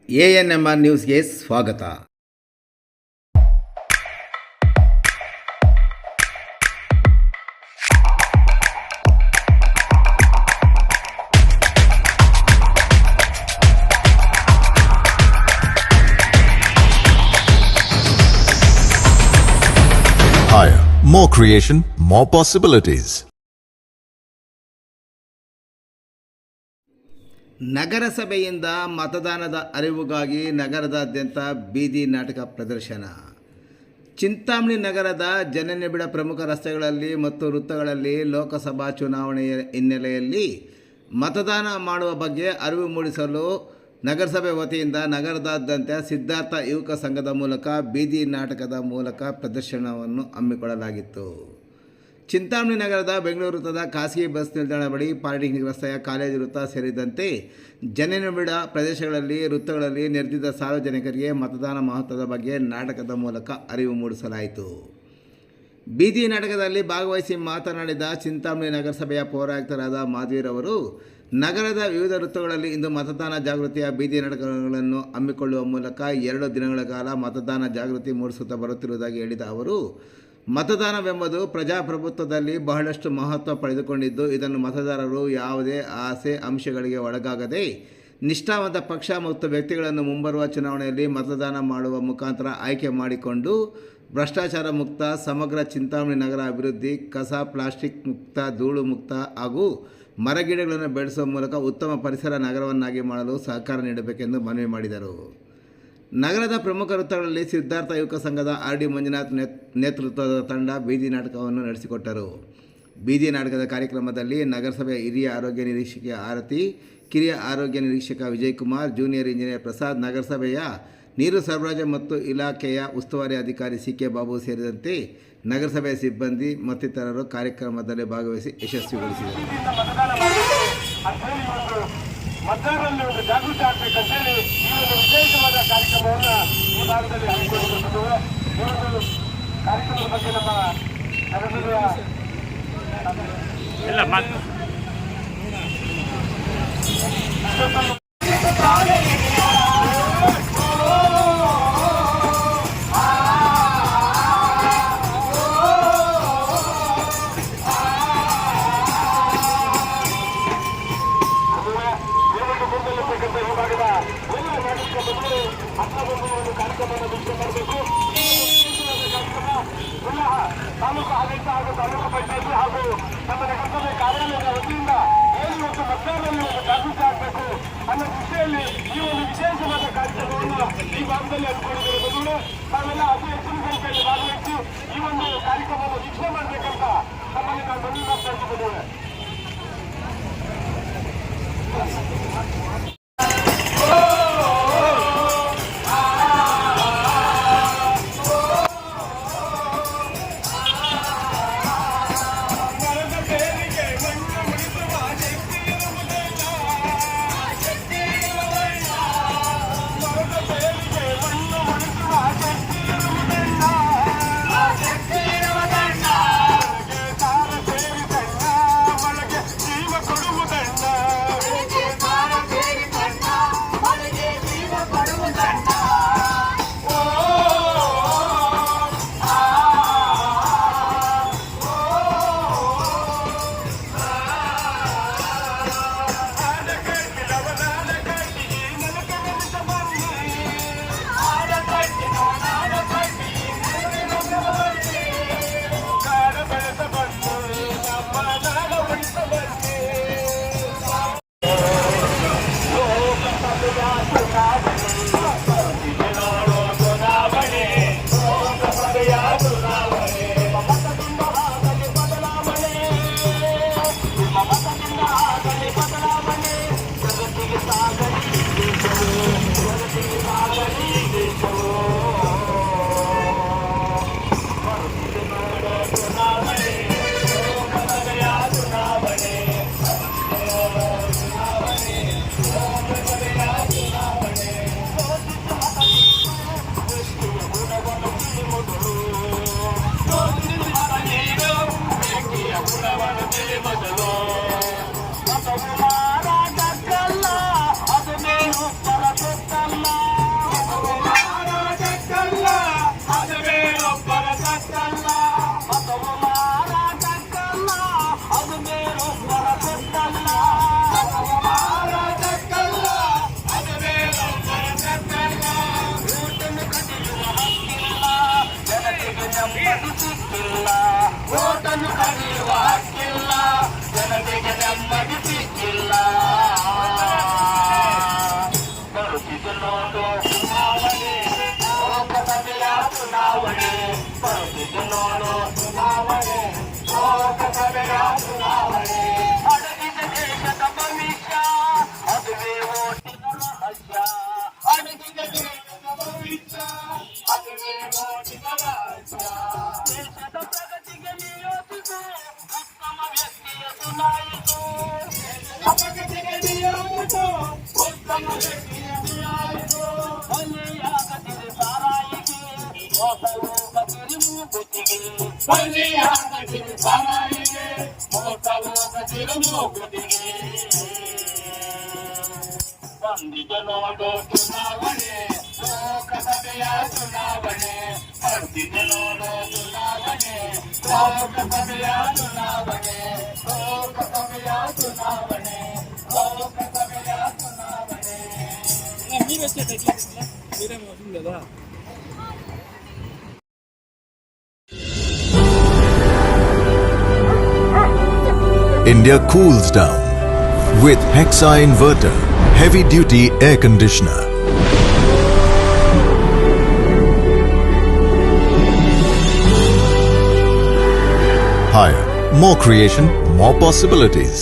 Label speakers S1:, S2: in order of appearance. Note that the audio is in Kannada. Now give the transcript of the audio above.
S1: ANMR ನ್ಯೂಸ್ಗೆ ಸ್ವಾಗತ.
S2: Higher, more creation, more possibilities.
S1: ನಗರಸಭೆಯಿಂದ ಮತದಾನದ ಅರಿವುಗಾಗಿ ನಗರದಾದ್ಯಂತ ಬೀದಿ ನಾಟಕ ಪ್ರದರ್ಶನ. ಚಿಂತಾಮಣಿ ನಗರದ ಜನನಿಬಿಡ ಪ್ರಮುಖ ರಸ್ತೆಗಳಲ್ಲಿ ಮತ್ತು ವೃತ್ತಗಳಲ್ಲಿ ಲೋಕಸಭಾ ಚುನಾವಣೆಯ ಹಿನ್ನೆಲೆಯಲ್ಲಿ ಮತದಾನ ಮಾಡುವ ಬಗ್ಗೆ ಅರಿವು ಮೂಡಿಸಲು ನಗರಸಭೆ ವತಿಯಿಂದ ನಗರದಾದ್ಯಂತ ಸಿದ್ಧಾರ್ಥ ಯುವಕ ಸಂಘದ ಮೂಲಕ ಬೀದಿ ನಾಟಕದ ಮೂಲಕ ಪ್ರದರ್ಶನವನ್ನು ಹಮ್ಮಿಕೊಳ್ಳಲಾಗಿತ್ತು. ಚಿಂತಾಮಣಿ ನಗರದ ಬೆಂಗಳೂರು ವೃತ್ತದ ಖಾಸಗಿ ಬಸ್ ನಿಲ್ದಾಣ ಬಳಿ, ಪಾಲಿಟೆಕ್ನಿಕ್ ರಸ್ತೆಯ ಕಾಲೇಜು ವೃತ್ತ ಸೇರಿದಂತೆ ಜನನಿಬಿಡ ಪ್ರದೇಶಗಳಲ್ಲಿ ವೃತ್ತಗಳಲ್ಲಿ ನೆರೆದಿದ್ದ ಸಾರ್ವಜನಿಕರಿಗೆ ಮತದಾನ ಮಹತ್ವದ ಬಗ್ಗೆ ನಾಟಕದ ಮೂಲಕ ಅರಿವು ಮೂಡಿಸಲಾಯಿತು. ಬೀದಿ ನಾಟಕದಲ್ಲಿ ಭಾಗವಹಿಸಿ ಮಾತನಾಡಿದ ಚಿಂತಾಮಣಿ ನಗರಸಭೆಯ ಪೌರಾಯುಕ್ತರಾದ ಮಾಧವಿರವರು, ನಗರದ ವಿವಿಧ ವೃತ್ತಗಳಲ್ಲಿ ಇಂದು ಮತದಾನ ಜಾಗೃತಿಯ ಬೀದಿ ನಾಟಕಗಳನ್ನು ಹಮ್ಮಿಕೊಳ್ಳುವ ಮೂಲಕ 2 ದಿನಗಳ ಕಾಲ ಮತದಾನ ಜಾಗೃತಿ ಮೂಡಿಸುತ್ತಾ ಬರುತ್ತಿರುವುದಾಗಿ ಹೇಳಿದ ಅವರು, ಮತದಾನವೆಂಬುದು ಪ್ರಜಾಪ್ರಭುತ್ವದಲ್ಲಿ ಬಹಳಷ್ಟು ಮಹತ್ವ ಪಡೆದುಕೊಂಡಿದ್ದು, ಇದನ್ನು ಮತದಾರರು ಯಾವುದೇ ಆಸೆ ಅಂಶಗಳಿಗೆ ಒಳಗಾಗದೆ ನಿಷ್ಠಾವಂತ ಪಕ್ಷ ಮತ್ತು ವ್ಯಕ್ತಿಗಳನ್ನು ಮುಂಬರುವ ಚುನಾವಣೆಯಲ್ಲಿ ಮತದಾನ ಮಾಡುವ ಮುಖಾಂತರ ಆಯ್ಕೆ ಮಾಡಿಕೊಂಡು ಭ್ರಷ್ಟಾಚಾರ ಮುಕ್ತ ಸಮಗ್ರ ಚಿಂತಾಮಣಿ ನಗರ ಅಭಿವೃದ್ಧಿ, ಕಸ ಪ್ಲಾಸ್ಟಿಕ್ ಮುಕ್ತ, ಧೂಳು ಮುಕ್ತ ಹಾಗೂ ಮರಗಿಡಗಳನ್ನು ಬೆಳೆಸುವ ಮೂಲಕ ಉತ್ತಮ ಪರಿಸರ ನಗರವನ್ನಾಗಿ ಮಾಡಲು ಸಹಕಾರ ನೀಡಬೇಕೆಂದು ಮನವಿ ಮಾಡಿದರು. ನಗರದ ಪ್ರಮುಖ ವೃತ್ತಗಳಲ್ಲಿ ಸಿದ್ಧಾರ್ಥ ಯುವಕ ಸಂಘದ RD ಮಂಜುನಾಥ್ ನೇತೃತ್ವದ ತಂಡ ಬೀದಿ ನಾಟಕವನ್ನು ನಡೆಸಿಕೊಟ್ಟರು. ಬೀದಿ ನಾಟಕದ ಕಾರ್ಯಕ್ರಮದಲ್ಲಿ ನಗರಸಭೆಯ ಹಿರಿಯ ಆರೋಗ್ಯ ನಿರೀಕ್ಷಕ ಆರತಿ, ಕಿರಿಯ ಆರೋಗ್ಯ ನಿರೀಕ್ಷಕ ವಿಜಯಕುಮಾರ್, ಜೂನಿಯರ್ ಇಂಜಿನಿಯರ್ ಪ್ರಸಾದ್, ನಗರಸಭೆಯ ನೀರು ಸರಬರಾಜು ಮತ್ತು ಇಲಾಖೆಯ ಉಸ್ತುವಾರಿ ಅಧಿಕಾರಿ CK ಬಾಬು ಸೇರಿದಂತೆ ನಗರಸಭೆಯ ಸಿಬ್ಬಂದಿ ಮತ್ತಿತರರು ಕಾರ್ಯಕ್ರಮದಲ್ಲಿ ಭಾಗವಹಿಸಿ ಯಶಸ್ವಿಗೊಳಿಸಿದರು.
S3: ಮತದಾರರಲ್ಲಿ ಒಂದು ಜಾಗೃತಿ ಆಗಬೇಕಂತೇಳಿ ಈ ಒಂದು ವಿಶೇಷವಾದ ಕಾರ್ಯಕ್ರಮವನ್ನು ಈ ಭಾಗದಲ್ಲಿ ಹಮ್ಮಿಕೊಂಡಿರುತ್ತದೆ. ಈ ಒಂದು ಕಾರ್ಯಕ್ರಮದ ಬಗ್ಗೆ ನಮ್ಮ ನಗರಸಭೆಯ ಕಾರ್ಯಕ್ರಮವನ್ನು ವೀಕ್ಷಣೆ ಮಾಡಬೇಕು. ಪುನಃ ತಾಲೂಕು ಆಡಳಿತ ಹಾಗೂ ತಾಲೂಕು ಪಂಚಾಯತಿ ಹಾಗೂ ನಮ್ಮ ನಗರಸಭೆ ಕಾರ್ಯಾಲಯದ ವತಿಯಿಂದ ಏನು ಇವತ್ತು ಮತದಾರರಲ್ಲಿ ಒಂದು ಜಾಗೃತಿ ಆಗಬೇಕು ಅನ್ನೋ ದೃಷ್ಟಿಯಲ್ಲಿ ಈ ಒಂದು ವಿಶೇಷವಾದ ಕಾರ್ಯಕ್ರಮವನ್ನು ಈ ಭಾಗದಲ್ಲಿ ಹಮ್ಮಿಕೊಂಡಿರುವುದು ನಾವೆಲ್ಲ ಅತಿ ಹೆಚ್ಚಿನ ಸಂಖ್ಯೆಯಲ್ಲಿ ಭಾಗವಹಿಸಿ ಈ ಒಂದು ಕಾರ್ಯಕ್ರಮವನ್ನು ವೀಕ್ಷಣೆ ಮಾಡಬೇಕಂತ ನಮ್ಮಲ್ಲಿ ನಾವು ಮನವಿ ಮಾಡ್ತಾ ಇದ್ದೇವೆ. ಮಾರಾಟಕ್ಕಲ್ಲ, ಮತವು ಮಾರಾಟಕ್ಕಲ್ಲ, ಅದು ಬೇರೊಬ್ಬರ ಸೊತ್ತಲ್ಲ. ಮತವು ಮಾರಾಟಕ್ಕಲ್ಲ, ಅದು ಬೇರೊಬ್ಬರ ಸೊತ್ತಲ್ಲ. ಓಟನ್ನು ಕದಿಯುವ ಹಕ್ಕಿಲ್ಲ, ಜನತೆಗೆ ನೆಮ್ಮದಿ ಸಿಕ್ಕಿಲ್ಲ. ಓಟನ್ನು ಕದಿಯುವ ಹಕ್ಕಿಲ್ಲ, ಜನತೆಗೆ ನೆಮ್ಮದಿ ಸಿಕ್ಕಿಲ್ಲ. ಬರುತ್ತಿದೆ ನೋಡು ಚುನಾವಣೆ, ಲೋಕಸಭೆಯ ಚುನಾವಣೆ. ಬರುತ್ತಿದೆ ನೋಡು ಚುನಾವಣೆ, ಲೋಕಸಭೆಯ ಚುನಾವಣೆ. ಅಡಗಿದ ದೇಶದ ಭವಿಷ್ಯ, ಅದುವೇ ಓಟಿನ ರಹಸ್ಯ. ಅಡಗಿದ ದೇಶದ ಭವಿಷ್ಯ, ಅದುವೇ ಓಟಿನ ರಹಸ್ಯ. ದೇಶದ ಪ್ರಗತಿಗೆ ನಿಯೋಜಿಸು ಉತ್ತಮ ವ್ಯಕ್ತಿಯ ಚುನಾಯಿಸು. ಪ್ರಗತಿಗೆ ನಿಯೋಜಿಸು ಉತ್ತಮ ವ್ಯಕ್ತಿಯ ಚುನಾಯಿಸು. ಬಲಿಯಾಗದಿರು ಸಾರಾಯಿಗೆ, ಮೋಸವು ಗತಿರು ಮೂಗುತಿಗೆ. ಬಲಿಯಾಗದಿರು ಸಾರಾಯಿಗೆ, ಮೋಸವು ಗತಿರು ಮೂಗುತಿಗೆ. ಬಂದಿದೆ ನೋಡು ಚುನಾವಣೆ, ಲೋಕಸಭೆಯ ಚುನಾವಣೆ. ಬರ್ತಿದೆ ನೋಡು ಚುನಾವಣೆ, ಲೋಕಸಭೆಯ ಚುನಾವಣೆ. ಲೋಕಸಭೆಯ ಚುನಾವಣೆ, ಲೋಕಸಭೆಯ ಚುನಾವಣೆ.
S2: India cools down with Hexa Inverter Heavy Duty Air Conditioner. Higher, more creation, more possibilities.